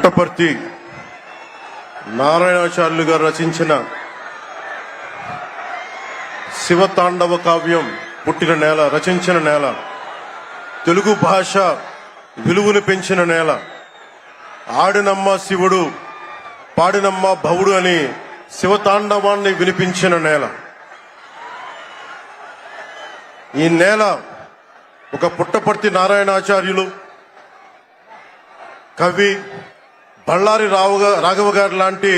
పుట్టపర్తి నారాయణాచార్యులు గారు రచించిన శివతాండవ కావ్యం పుట్టిన నేల, రచించిన నేల, తెలుగు భాష విలువను పెంచిన నేల, ఆడినమ్మ శివుడు పాడినమ్మ భవుడు అని శివతాండవాన్ని వినిపించిన నేల. ఈ నేల ఒక పుట్టపర్తి నారాయణాచార్యులు, కవి బళ్ళారి రాఘవ గారు లాంటి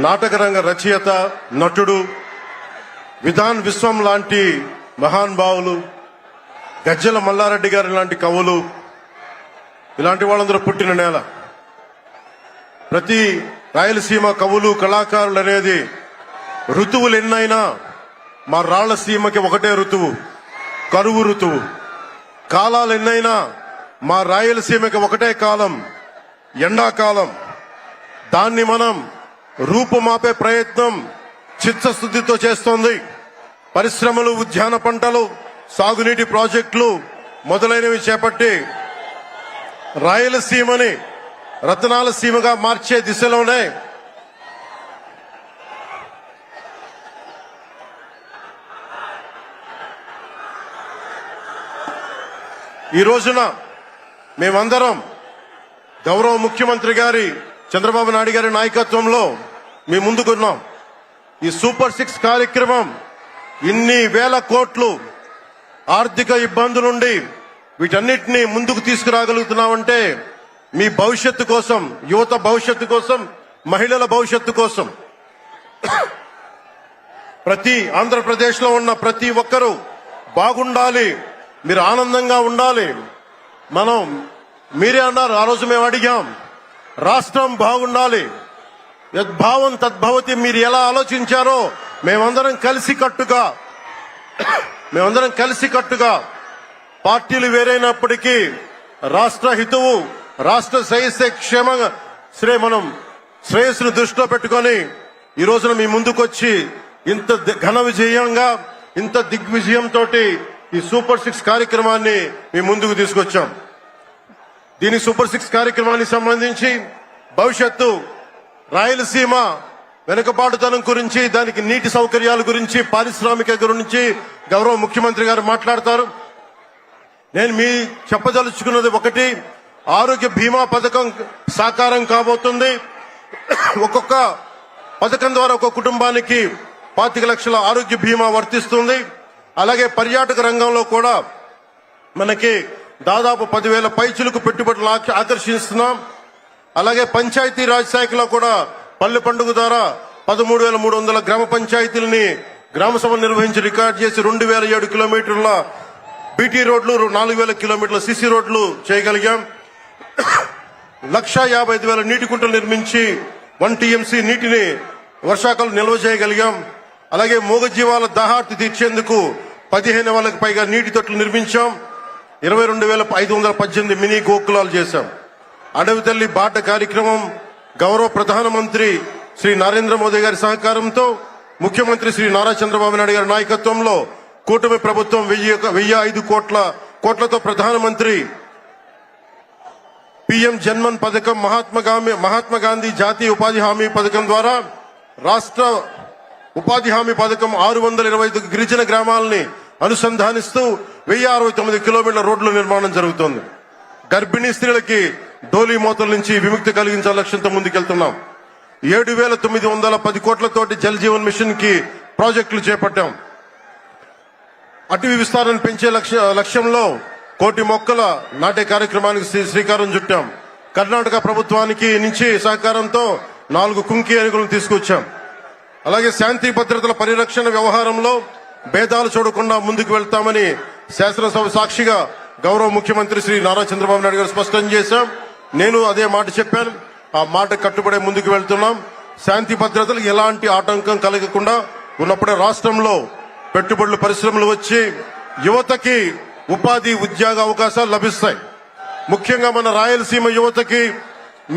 నాటకరంగ రచయిత, నటుడు, విధాన్ విశ్వం లాంటి మహానుభావులు, గజ్జల మల్లారెడ్డి గారి లాంటి కవులు, ఇలాంటి వాళ్ళందరూ పుట్టిన నేల. ప్రతి రాయలసీమ కవులు కళాకారులు అనేది ఋతువులు ఎన్నైనా మా రాళ్లసీమకి ఒకటే ఋతువు, కరువు ఋతువు. కాలాలు ఎన్నైనా మా రాయలసీమకి ఒకటే కాలం, ఎండాకాలం. దాన్ని మనం రూపుమాపే ప్రయత్నం చిత్తశుద్ధితో చేస్తోంది. పరిశ్రమలు, ఉద్యాన పంటలు, సాగునీటి ప్రాజెక్టులు మొదలైనవి చేపట్టి రాయలసీమని రతనాల సీమగా మార్చే దిశలోనే ఈ రోజున మేమందరం గౌరవ ముఖ్యమంత్రి గారి చంద్రబాబు నాయుడు గారి నాయకత్వంలో మేము ముందుకున్నాం. ఈ సూపర్ 6 కార్యక్రమం ఇన్ని వేల కోట్లు ఆర్థిక ఇబ్బందుల నుండి వీటన్నిటినీ ముందుకు తీసుకురాగలుగుతున్నామంటే మీ భవిష్యత్తు కోసం, యువత భవిష్యత్తు కోసం, మహిళల భవిష్యత్తు కోసం. ప్రతి ఆంధ్రప్రదేశ్ లో ఉన్న ప్రతి ఒక్కరూ బాగుండాలి, మీరు ఆనందంగా ఉండాలి. మీరే అన్నారు, ఆ రోజు మేము అడిగాం, రాష్ట్రం బాగుండాలి, యద్భావం తద్భవతి. మీరు ఎలా ఆలోచించారో మేమందరం కలిసికట్టుగా పార్టీలు వేరైనప్పటికీ రాష్ట్ర హితువు, రాష్ట్ర శ్రేయస్సును దృష్టిలో పెట్టుకొని ఈ రోజున మీ ముందుకొచ్చి ఇంత ఘన విజయంగా, ఇంత దిగ్విజయంతో ఈ సూపర్ 6 కార్యక్రమాన్ని మీ ముందుకు తీసుకొచ్చాం. దీని సూపర్ 6 కార్యక్రమానికి సంబంధించి భవిష్యత్తు రాయలసీమ వెనుకబాటుతనం గురించి, దానికి నీటి సౌకర్యాల గురించి, పారిశ్రామిక గురించి గౌరవ ముఖ్యమంత్రి గారు మాట్లాడతారు. నేను మీ చెప్పదలుచుకున్నది ఒకటి, ఆరోగ్య బీమా పథకం సాకారం కాబోతుంది. ఒక్కొక్క పథకం ద్వారా ఒక్కొక్క కుటుంబానికి 25 లక్షల ఆరోగ్య బీమా వర్తిస్తుంది. అలాగే పర్యాటక రంగంలో కూడా మనకి దాదాపు 10,000 పైచులకు పెట్టుబడులు ఆకర్షిస్తున్నాం. అలాగే పంచాయతీ రాజ్ శాఖలో కూడా పల్లె పండుగ ద్వారా 13,300 గ్రామ పంచాయతీలని గ్రామ సభ నిర్వహించి రికార్డు చేసి 2,007 కిలోమీటర్ల బీటీ రోడ్లు, 4,000 కిలోమీటర్ల సిసి రోడ్లు చేయగలిగాం. 1,55,000 నీటి కుంటలు నిర్మించి 1 టీఎంసీ నీటిని వర్షాకాలం నిల్వ చేయగలిగాం. అలాగే మూగజీవాల దాహార్తి తీర్చేందుకు 15,000కు పైగా నీటి తొట్లు నిర్మించాం. 22,518 మినీ గోకులాలు చేశాం. అడవి తల్లి బాట కార్యక్రమం గౌరవ ప్రధానమంత్రి శ్రీ నరేంద్ర మోదీ గారి సహకారంతో, ముఖ్యమంత్రి శ్రీ నారా చంద్రబాబు నాయుడు గారి నాయకత్వంలో కూటమి ప్రభుత్వం 1,005 కోట్లతో ప్రధానమంత్రి పిఎం జన్మన్ పథకం, మహాత్మా గాంధీ జాతీయ ఉపాధి హామీ పథకం ద్వారా రాష్ట్ర ఉపాధి హామీ పథకం 625 గిరిజన గ్రామాలని అనుసంధానిస్తూ 1,069 కిలోమీటర్ల రోడ్ల నిర్మాణం జరుగుతోంది. గర్భిణీ స్త్రీలకి డోలీ మోతల నుంచి విముక్తి కలిగించాల లక్ష్యంతో ముందుకెళ్తున్నాం. 7,910 కోట్లతోటి జల్ జీవన్ మిషన్ కి ప్రాజెక్టులు చేపట్టాం. అటవీ విస్తారణ పెంచే లక్ష్యంలో 1 కోటి మొక్కల నాటే కార్యక్రమానికి శ్రీకారం చుట్టాం. కర్ణాటక ప్రభుత్వానికి నుంచి సహకారంతో 4 కుంకి ఏనుగులను తీసుకొచ్చాం. అలాగే శాంతి భద్రతల పరిరక్షణ వ్యవహారంలో భేదాలు చూడకుండా ముందుకు వెళ్తామని శాసనసభ సాక్షిగా గౌరవ ముఖ్యమంత్రి శ్రీ నారా చంద్రబాబు నాయుడు గారు స్పష్టం చేశాం. నేను అదే మాట చెప్పాను, ఆ మాట కట్టుబడే ముందుకు వెళ్తున్నాం. శాంతి భద్రతలకు ఎలాంటి ఆటంకం కలగకుండా ఉన్నప్పుడే రాష్ట్రంలో పెట్టుబడులు, పరిశ్రమలు వచ్చి యువతకి ఉపాధి, ఉద్యోగ అవకాశాలు లభిస్తాయి. ముఖ్యంగా మన రాయలసీమ యువతకి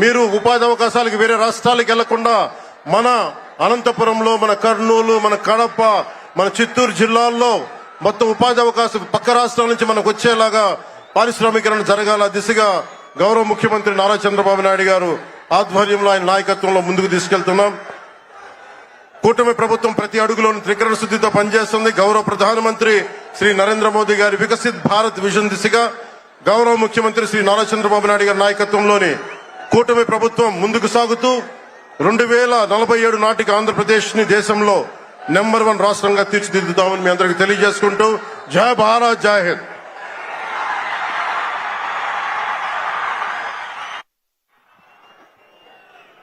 మీరు ఉపాధి అవకాశాలకు వేరే రాష్ట్రాలకు వెళ్లకుండా మన అనంతపురంలో, మన కర్నూలు, మన కడప, మన చిత్తూరు జిల్లాల్లో మొత్తం ఉపాధి అవకాశం పక్క రాష్ట్రాల నుంచి మనకు వచ్చేలాగా పారిశ్రామికరణ జరగాల దిశగా గౌరవ ముఖ్యమంత్రి నారా చంద్రబాబు నాయుడు గారు ఆధ్వర్యంలో ఆయన నాయకత్వంలో ముందుకు తీసుకెళ్తున్నాం. కూటమి ప్రభుత్వం ప్రతి అడుగులోని త్రికరణ శుద్ధితో పనిచేస్తుంది. గౌరవ ప్రధానమంత్రి శ్రీ నరేంద్ర మోదీ గారి వికసిత్ భారత్ విజన్ దిశగా గౌరవ ముఖ్యమంత్రి శ్రీ నారా చంద్రబాబు నాయుడు గారి నాయకత్వంలోని కూటమి ప్రభుత్వం ముందుకు సాగుతూ 2047 నాటికి ఆంధ్రప్రదేశ్ ని దేశంలో నెంబర్ 1 రాష్ట్రంగా తీర్చిదిద్దుతామని మీ అందరికీ తెలియజేసుకుంటూ జై భారత్ జై హింద్.